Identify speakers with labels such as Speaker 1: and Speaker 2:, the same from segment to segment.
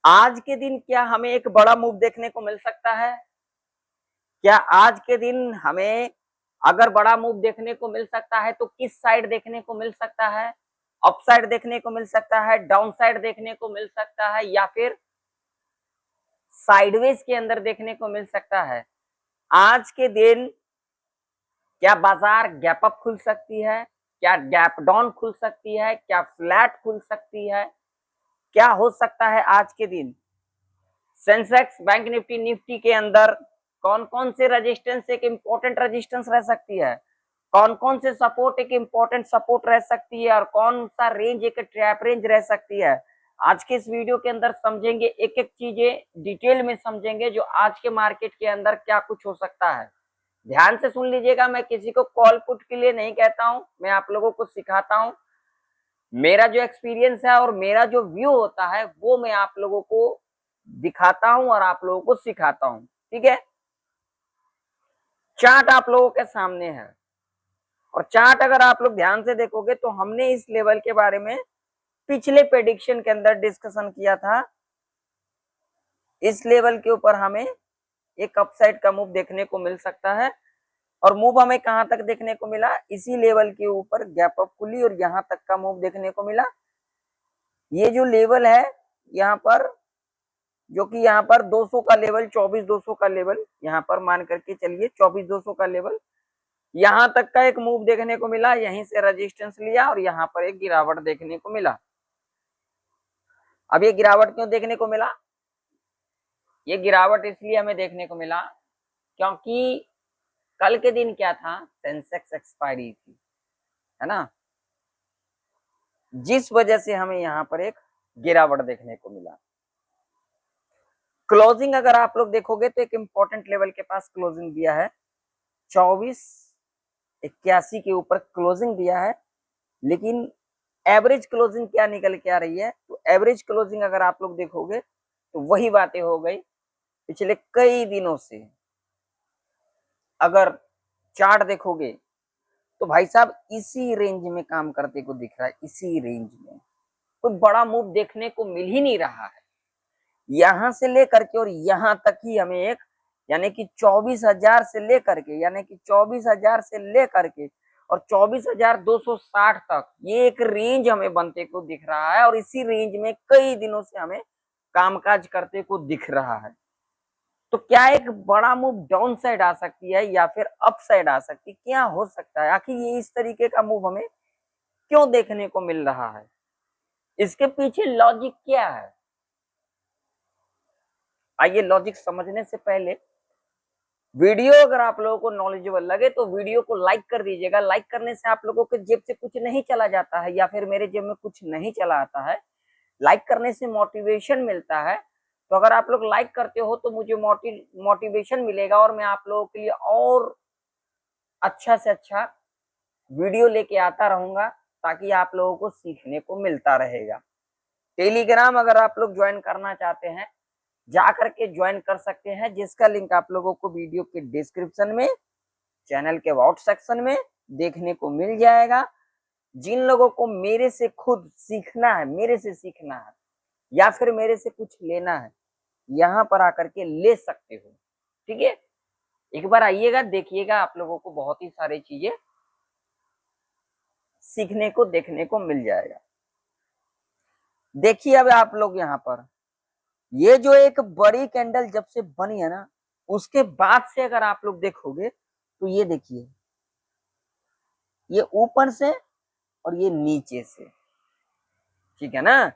Speaker 1: आज के दिन क्या हमें एक बड़ा मूव देखने को मिल सकता है? क्या आज के दिन हमें अगर बड़ा मूव देखने को मिल सकता है तो किस साइड देखने को मिल सकता है? अप साइड देखने को मिल सकता है, डाउन साइड देखने को मिल सकता है या फिर साइडवेज के अंदर देखने को मिल सकता है? आज के दिन क्या बाजार गैप अप खुल सकती है? क्या गैप डाउन खुल सकती है? क्या फ्लैट खुल सकती है? क्या हो सकता है आज के दिन? सेंसेक्स, बैंक निफ्टी, निफ्टी के अंदर कौन-कौन से रेजिस्टेंस एक इंपॉर्टेंट रेजिस्टेंस रह सकती है? कौन-कौन से सपोर्ट एक इंपॉर्टेंट सपोर्ट रह सकती है और कौन सा रेंज एक ट्रैप रेंज रह सकती है? आज के इस वीडियो के अंदर समझेंगे, एक-एक चीजें डिटेल में समझेंगे जो आज के मार्केट के अंदर क्या कुछ हो सकता है। ध्यान से सुन लीजिएगा, मैं किसी को कॉल पुट के लिए नहीं कहता हूं, मैं आप लोगों को सिखाता हूं। मेरा जो एक्सपीरियंस है और मेरा जो व्यू होता है वो मैं आप लोगों को दिखाता हूं और आप लोगों को सिखाता हूं। ठीक है, चार्ट आप लोगों के सामने है और चार्ट अगर आप लोग ध्यान से देखोगे तो हमने इस लेवल के बारे में पिछले प्रेडिक्शन के अंदर डिस्कशन किया था। इस लेवल के ऊपर हमें एक अपसाइड का मूव देखने को मिल सकता है और मूव हमें कहां तक देखने को मिला? इसी लेवल के ऊपर गैप अप खुली और यहां तक का मूव देखने को मिला। ये जो लेवल है यहाँ पर, जो कि यहाँ पर 200 का लेवल, 24,200 का लेवल, यहाँ पर मान करके चलिए 24,200 का लेवल, यहाँ तक का एक मूव देखने को मिला। यहीं से रेजिस्टेंस लिया और यहाँ पर एक गिरावट देखने को मिला। अब ये गिरावट क्यों देखने को मिला? ये गिरावट इसलिए हमें देखने को मिला क्योंकि कल के दिन क्या था, सेंसेक्स एक्सपायरी थी, है ना, जिस वजह से हमें यहाँ पर एक गिरावट देखने को मिला। क्लोजिंग अगर आप लोग देखोगे तो एक इंपॉर्टेंट लेवल के पास क्लोजिंग दिया है, 2481 के ऊपर क्लोजिंग दिया है, लेकिन एवरेज क्लोजिंग क्या निकल के आ रही है? तो एवरेज क्लोजिंग अगर आप लोग देखोगे तो वही बातें हो गई पिछले कई दिनों से। अगर चार्ट देखोगे तो भाई साहब इसी रेंज में काम करते को दिख रहा है, इसी रेंज में कोई बड़ा मूव देखने को मिल ही नहीं रहा है। यहां से लेकर के और यहां तक ही हमें एक, यानी कि 24,000 से लेकर के, यानी कि 24,000 से लेकर के और 24,260 तक ये एक रेंज हमें बनते को दिख रहा है और इसी रेंज में कई दिनों से हमें कामकाज करते को दिख रहा है। तो क्या एक बड़ा मूव डाउन साइड आ सकती है या फिर अप साइड आ सकती है? क्या हो सकता है? आखिर ये इस तरीके का मूव हमें क्यों देखने को मिल रहा है? इसके पीछे लॉजिक क्या है? आइए लॉजिक समझने से पहले, वीडियो अगर आप लोगों को नॉलेजेबल लगे तो वीडियो को लाइक कर दीजिएगा। लाइक करने से आप लोगों के जेब से कुछ नहीं चला जाता है या फिर मेरे जेब में कुछ नहीं चला आता है। लाइक करने से मोटिवेशन मिलता है, तो अगर आप लोग लाइक करते हो तो मुझे मोटिवेशन मिलेगा और मैं आप लोगों के लिए और अच्छा से अच्छा वीडियो लेके आता रहूंगा ताकि आप लोगों को सीखने को मिलता रहेगा। टेलीग्राम अगर आप लोग ज्वाइन करना चाहते हैं जा करके ज्वाइन कर सकते हैं, जिसका लिंक आप लोगों को वीडियो के डिस्क्रिप्शन में, चैनल के अबाउट सेक्शन में देखने को मिल जाएगा। जिन लोगों को मेरे से खुद सीखना है, मेरे से सीखना है या फिर मेरे से कुछ लेना है, यहाँ पर आकर के ले सकते हो। ठीक है, एक बार आइएगा, देखिएगा, आप लोगों को बहुत ही सारी चीजें सीखने को देखने को मिल जाएगा। देखिए अब आप लोग यहाँ पर ये जो एक बड़ी कैंडल जब से बनी है ना, उसके बाद से अगर आप लोग देखोगे तो ये देखिए, ये ऊपर से और ये नीचे से, ठीक है ना।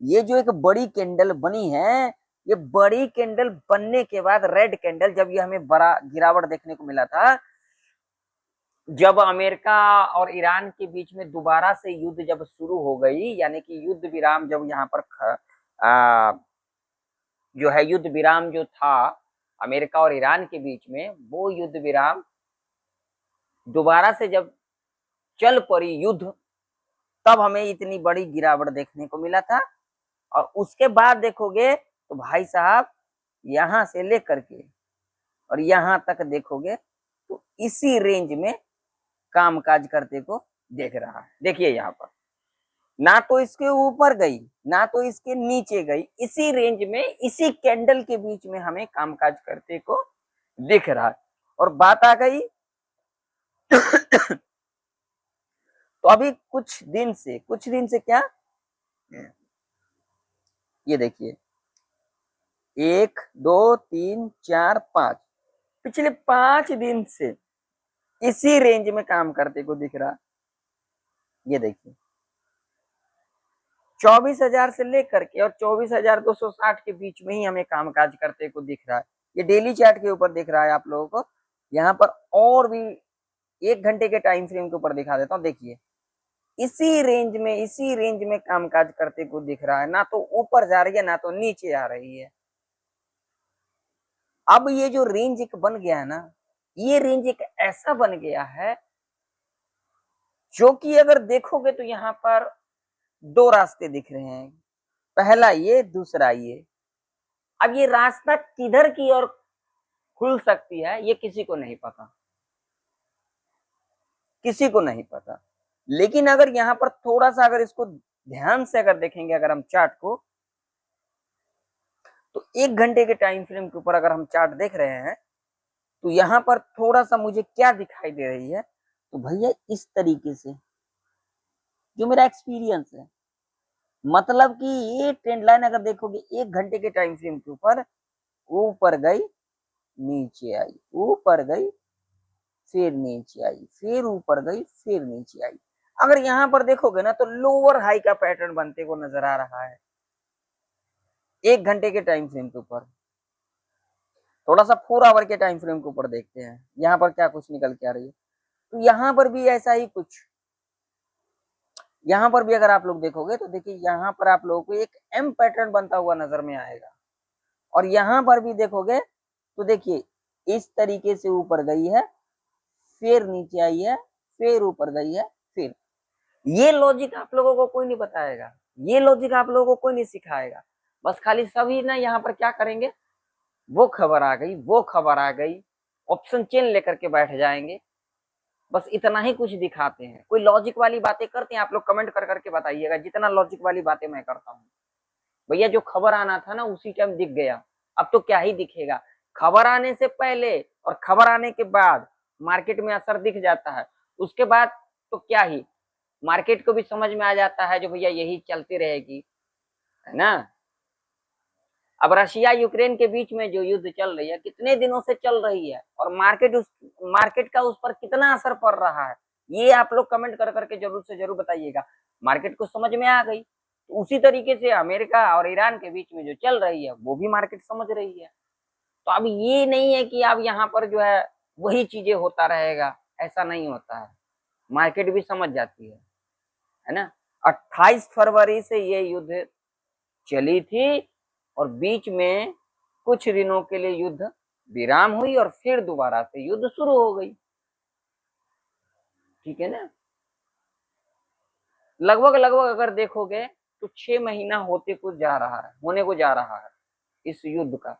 Speaker 1: ये जो एक बड़ी कैंडल बनी है, ये बड़ी कैंडल बनने के बाद रेड कैंडल, जब ये हमें बड़ा गिरावट देखने को मिला था, जब अमेरिका और ईरान के बीच में दोबारा से युद्ध जब शुरू हो गई, यानी कि युद्ध विराम जब यहाँ पर जो है युद्ध विराम जो था अमेरिका और ईरान के बीच में, वो युद्ध विराम दोबारा से जब चल पड़ी युद्ध, तब हमें इतनी बड़ी गिरावट देखने को मिला था। और उसके बाद देखोगे तो भाई साहब यहां से लेकर के और यहां तक देखोगे तो इसी रेंज में कामकाज करते को देख रहा है। देखिए यहाँ पर ना तो इसके ऊपर गई ना तो इसके नीचे गई, इसी रेंज में इसी कैंडल के बीच में हमें कामकाज करते को दिख रहा है। और बात आ गई तो अभी कुछ दिन से क्या, ये देखिए 1 2 3 4 5, पिछले 5 दिन से इसी रेंज में काम करते को दिख रहा। ये देखिए 24,000 से लेकर के और 24,260 के बीच में ही हमें कामकाज करते को दिख रहा है। ये डेली चार्ट के ऊपर दिख रहा है आप लोगों को। यहाँ पर और भी 1 घंटे के टाइम फ्रेम के ऊपर दिखा देता हूँ। देखिए इसी रेंज में कामकाज करते को दिख रहा है, ना तो ऊपर जा रही है ना तो नीचे आ रही है। अब ये जो रेंज एक बन गया है ना, ये रेंज एक ऐसा बन गया है जो कि अगर देखोगे तो यहाँ पर 2 रास्ते दिख रहे हैं, पहला ये दूसरा ये। अब ये रास्ता किधर की ओर खुल सकती है ये किसी को नहीं पता, किसी को नहीं पता। लेकिन अगर यहाँ पर थोड़ा सा अगर इसको ध्यान से अगर देखेंगे अगर हम चार्ट को, तो 1 घंटे के टाइम फ्रेम के ऊपर अगर हम चार्ट देख रहे हैं तो यहाँ पर थोड़ा सा मुझे क्या दिखाई दे रही है, तो भैया इस तरीके से जो मेरा एक्सपीरियंस है, मतलब कि ये ट्रेंड लाइन अगर देखोगे 1 घंटे के टाइम फ्रेम के ऊपर गई नीचे आई, ऊपर गई फिर नीचे आई, फिर ऊपर गई फिर नीचे आई। अगर यहाँ पर देखोगे ना तो लोअर हाई का पैटर्न बनते को नजर आ रहा है 1 घंटे के टाइम फ्रेम के ऊपर। थोड़ा सा 4 आवर के टाइम फ्रेम के ऊपर देखते हैं यहाँ पर क्या कुछ निकल के आ रही है। तो यहाँ पर भी ऐसा ही कुछ, यहाँ पर भी अगर आप लोग देखोगे तो देखिए यहाँ पर आप लोगों को एक एम पैटर्न बनता हुआ नजर में आएगा। और यहाँ पर भी देखोगे तो देखिए इस तरीके से ऊपर गई है फिर नीचे आई है फिर ऊपर गई है फिर। ये लॉजिक आप लोगों को कोई नहीं बताएगा, ये लॉजिक आप लोगों को कोई नहीं सिखाएगा। बस खाली सभी ना यहाँ पर क्या करेंगे, वो खबर आ गई वो खबर आ गई, ऑप्शन चेन लेकर के बैठ जाएंगे। बस इतना ही कुछ दिखाते हैं, कोई लॉजिक वाली बातें करते हैं। आप लोग कमेंट कर करके बताइएगा जितना लॉजिक वाली बातें मैं करता हूँ। भैया जो खबर आना था ना उसी टाइम दिख गया, अब तो क्या ही दिखेगा। खबर आने से पहले और खबर आने के बाद मार्केट में असर दिख जाता है, उसके बाद तो क्या ही, मार्केट को भी समझ में आ जाता है जो भैया यही चलती रहेगी, है ना। अब रशिया यूक्रेन के बीच में जो युद्ध चल रही है कितने दिनों से चल रही है, और मार्केट का उस पर कितना असर पड़ रहा है, ये आप लोग कमेंट कर करके जरूर से जरूर बताइएगा। मार्केट को समझ में आ गई तो उसी तरीके से अमेरिका और ईरान के बीच में जो चल रही है वो भी मार्केट समझ रही है। तो अब ये नहीं है कि अब यहाँ पर जो है वही चीजें होता रहेगा, ऐसा नहीं होता है, मार्केट भी समझ जाती है ना। 28 फरवरी से ये युद्ध चली थी और बीच में कुछ दिनों के लिए युद्ध विराम हुई और फिर दोबारा से युद्ध शुरू हो गई, ठीक है ना। लगभग लगभग अगर देखोगे तो 6 महीना होने को जा रहा है इस युद्ध का,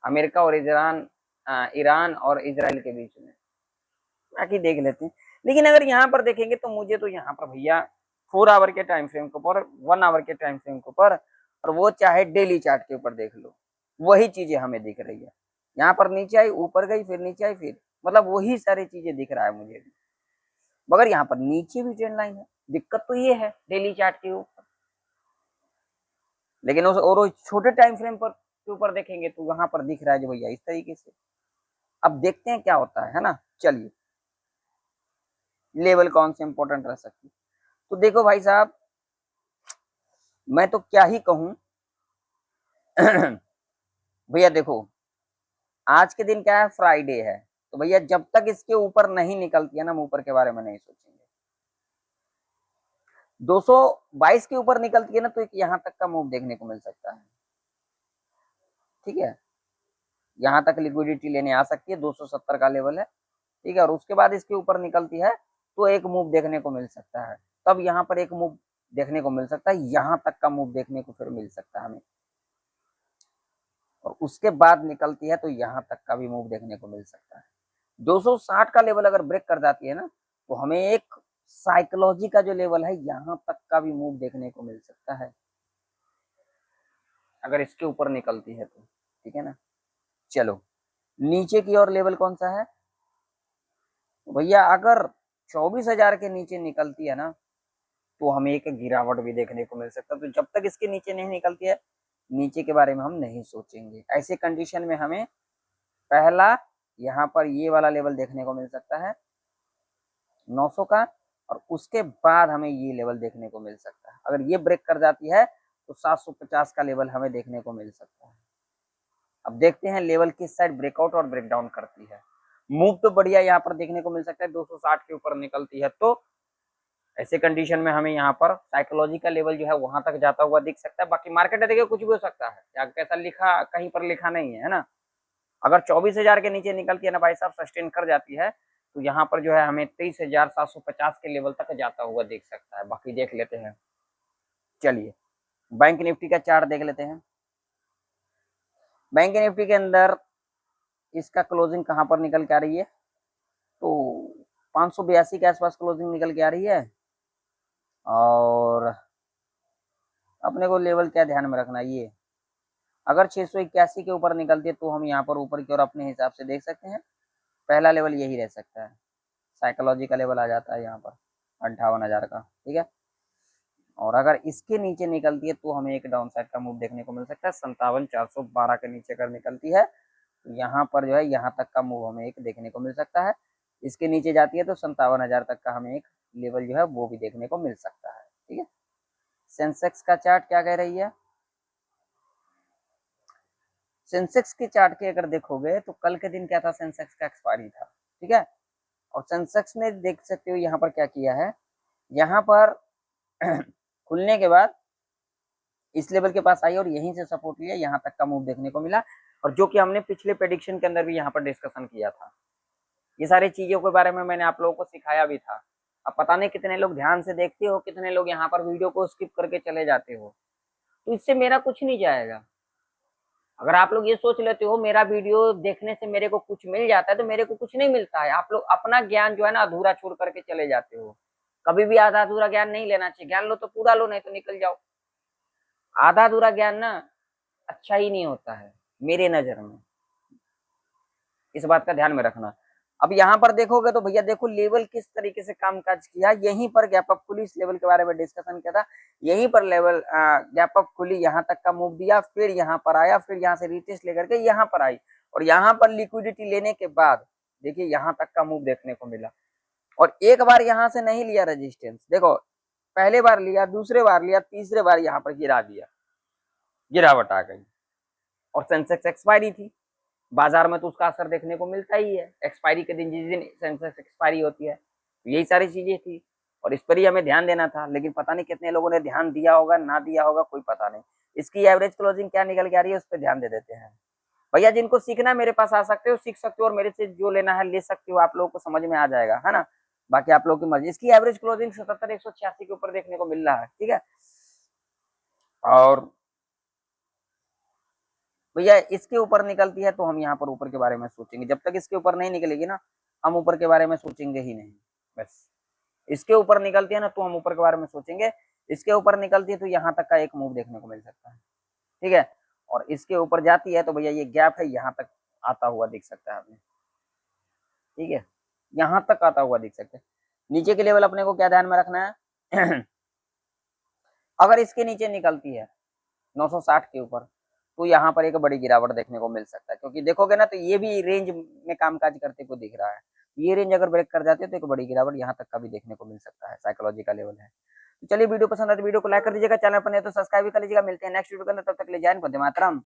Speaker 1: अमेरिका और ईरान और इजराइल के बीच में। बाकी देख लेते हैं। लेकिन अगर यहाँ पर देखेंगे तो मुझे तो यहाँ पर भैया 4 आवर के टाइम फ्रेम के ऊपर, 1 आवर के टाइम फ्रेम के ऊपर, और वो चाहे डेली चार्ट के ऊपर देख लो, वही चीजें हमें दिख रही है। यहाँ पर नीचे आई ऊपर गई फिर नीचे आई फिर, मतलब वही सारी चीजें दिख रहा है मुझे भी। मगर यहाँ पर नीचे भी ट्रेंड लाइन है, दिक्कत तो ये है डेली चार्ट के ऊपर। लेकिन उस और छोटे टाइम फ्रेम पर के ऊपर देखेंगे तो वहां पर दिख रहा है जो भैया इस तरीके से। अब देखते हैं क्या होता है ना। चलिए लेवल कौन से इंपॉर्टेंट रह सकती है, तो देखो भाई साहब मैं तो क्या ही कहूं भैया देखो आज के दिन क्या है, फ्राइडे है, तो भैया जब तक इसके ऊपर नहीं निकलती है ना हम ऊपर के बारे में नहीं सोचेंगे। 222 के ऊपर निकलती है ना तो एक यहाँ तक का मूव देखने को मिल सकता है, ठीक है। यहाँ तक लिक्विडिटी लेने आ सकती है, 270 का लेवल है, ठीक है। और उसके बाद इसके ऊपर निकलती है तो एक मूव देखने को मिल सकता है, तब यहाँ पर एक मूव देखने को मिल सकता है, यहाँ तक का मूव देखने को फिर मिल सकता है हमें। और उसके बाद निकलती है तो यहाँ तक का भी मूव देखने को मिल सकता है। 260 का लेवल अगर ब्रेक कर जाती है ना तो हमें एक साइकोलॉजी का जो लेवल है यहाँ तक का भी मूव देखने को मिल सकता है अगर इसके ऊपर निकलती है तो, ठीक है ना। चलो नीचे की ओर लेवल कौन सा है भैया, अगर 24,000 के नीचे निकलती है ना तो हमें एक गिरावट भी देखने को मिल सकता है। तो जब तक इसके नीचे नहीं निकलती है, नीचे के बारे में हम नहीं सोचेंगे। ऐसे कंडीशन में हमें पहला यहाँ पर ये वाला लेवल देखने को मिल सकता है 900 का, और उसके बाद हमें ये लेवल देखने को मिल सकता है। अगर ये ब्रेक कर जाती है तो 750 का लेवल हमें देखने को मिल सकता है। अब देखते हैं लेवल किस साइड ब्रेकआउट और ब्रेकडाउन करती है। मूव तो बढ़िया यहाँ पर देखने को मिल सकता है, 260 के ऊपर निकलती है तो ऐसे कंडीशन में हमें यहाँ पर साइकोलॉजी का लेवल जो है वहां तक जाता हुआ दिख सकता है। बाकी मार्केट देखिए कुछ भी हो सकता है, या कैसा लिखा कहीं पर लिखा नहीं है ना। अगर 24,000 के नीचे निकलती है ना भाई साहब, सस्टेन कर जाती है तो यहाँ पर जो है हमें 23,750 के लेवल तक जाता हुआ देख सकता है। बाकी देख लेते हैं, चलिए बैंक निफ्टी का चार्ट देख लेते हैं। बैंक निफ्टी के अंदर इसका क्लोजिंग कहाँ पर निकल के आ रही है, तो 582 के आसपास क्लोजिंग निकल के आ रही है। और अपने को लेवल क्या ध्यान में रखना, ये अगर 681 के ऊपर निकलती है तो हम यहाँ पर ऊपर की ओर अपने हिसाब से देख सकते हैं। पहला लेवल यही रह सकता है, साइकोलॉजी का लेवल आ जाता है यहाँ पर 58,000 का, ठीक है। और अगर इसके नीचे निकलती है तो हमें एक डाउन साइड का मूव देखने को मिल सकता है। 57,412 के नीचे अगर निकलती है तो यहाँ पर जो है यहाँ तक का मूव हमें एक देखने को मिल सकता है। इसके नीचे जाती है तो 57,000 तक का हमें एक लेवल जो है वो भी देखने को मिल सकता है, ठीक है। सेंसेक्स का चार्ट क्या कह रही है, सेंसेक्स के चार्ट के अगर देखोगे तो कल के दिन क्या था, सेंसेक्स का एक्सपायरी था, ठीक है। और सेंसेक्स ने देख सकते हो यहाँ पर क्या किया है, यहाँ पर खुलने के बाद इस लेवल के पास आई और यहीं से सपोर्ट लिया, यहाँ तक का मूव देखने को मिला। और जो कि हमने पिछले प्रेडिक्शन के अंदर भी यहाँ पर डिस्कशन किया था, ये सारी चीजों के बारे में मैंने आप लोगों को सिखाया भी था। अब पता नहीं कितने लोग ध्यान से देखते हो, कितने लोग यहाँ पर वीडियो को स्किप करके चले जाते हो, तो इससे मेरा कुछ नहीं जाएगा। अगर आप लोग ये सोच लेते हो मेरा वीडियो देखने से मेरे को कुछ मिल जाता है, तो मेरे को कुछ नहीं मिलता है। आप लोग अपना ज्ञान जो है ना अधूरा छोड़ करके चले जाते हो। कभी भी आधा अधूरा ज्ञान नहीं लेना चाहिए, ज्ञान लो तो पूरा लो, नहीं तो निकल जाओ। आधा अधूरा ज्ञान ना अच्छा ही नहीं होता है मेरे नजर में, इस बात का ध्यान में रखना। अब यहाँ पर देखोगे तो भैया देखो लेवल किस तरीके से कामकाज किया, यहीं पर गैप अप खुली, इस लेवल के बारे में डिस्कशन किया था, यहीं पर लेवल गैप अप खुली, यहाँ तक का मूव दिया, फिर यहाँ पर आया, फिर यहाँ से रिटेस्ट लेकर के यहाँ पर आई, और यहाँ पर लिक्विडिटी लेने के बाद देखिए यहाँ तक का मूव देखने को मिला। और एक बार यहाँ से नहीं लिया रेजिस्टेंस, देखो पहले बार लिया, दूसरे बार लिया, तीसरे बार यहाँ पर गिरा दिया, गिरावट आ गई। और सेंसेक्स एक्सपायरी थी, बाजार में तो उसका असर देखने को मिलता ही है, एक्सपायरी के दिन जिस दिन सेंसेक्स एक्सपायरी होती है, तो यही सारी चीजें थी और इस पर ही हमें ध्यान देना था। लेकिन पता नहीं कितने लोगों ने ध्यान दिया होगा, ना दिया होगा, कोई पता नहीं। इसकी एवरेज क्लोजिंग क्या निकल के आ रही है उस पर ध्यान दे देते हैं। भैया जिनको सीखना मेरे पास आ सकते हो, सीख सकते हो, और मेरे से जो लेना है ले सकते हो, आप लोगों को समझ में आ जाएगा, है ना। बाकी आप लोगों की मर्जी। इसकी एवरेज क्लोजिंग 77,186 के ऊपर देखने को मिल रहा है, ठीक है। और भैया इसके ऊपर निकलती है तो हम यहाँ पर ऊपर के बारे में सोचेंगे, जब तक इसके ऊपर नहीं निकलेगी ना हम ऊपर के बारे में सोचेंगे ही नहीं। बस इसके ऊपर निकलती है ना तो हम ऊपर के बारे में सोचेंगे, इसके ऊपर निकलती है तो यहाँ तक का एक मूव देखने को मिल सकता है, ठीक है। और इसके ऊपर जाती है तो भैया ये गैप है, यहाँ तक आता हुआ दिख सकता है हमें, ठीक है, यहाँ तक आता हुआ दिख सकता है। नीचे के लेवल अपने को क्या ध्यान में रखना है अगर इसके नीचे निकलती है 960 के ऊपर तो यहाँ पर एक बड़ी गिरावट देखने को मिल सकता है, क्योंकि देखोगे ना तो ये भी रेंज में कामकाज करते को दिख रहा है। ये रेंज अगर ब्रेक कर जाती है तो एक बड़ी गिरावट यहाँ तक का भी देखने को मिल सकता है, साइकोलॉजी का लेवल है। तो चलिए वीडियो पसंद आए तो वीडियो को लाइक कर दीजिएगा, चैनल पर नहीं तो सब्सक्राइब भी कर लीजिएगा। मिलते हैं नेक्स्ट वीडियो के अंदर, तब तक ले जाए वंदे मातरम।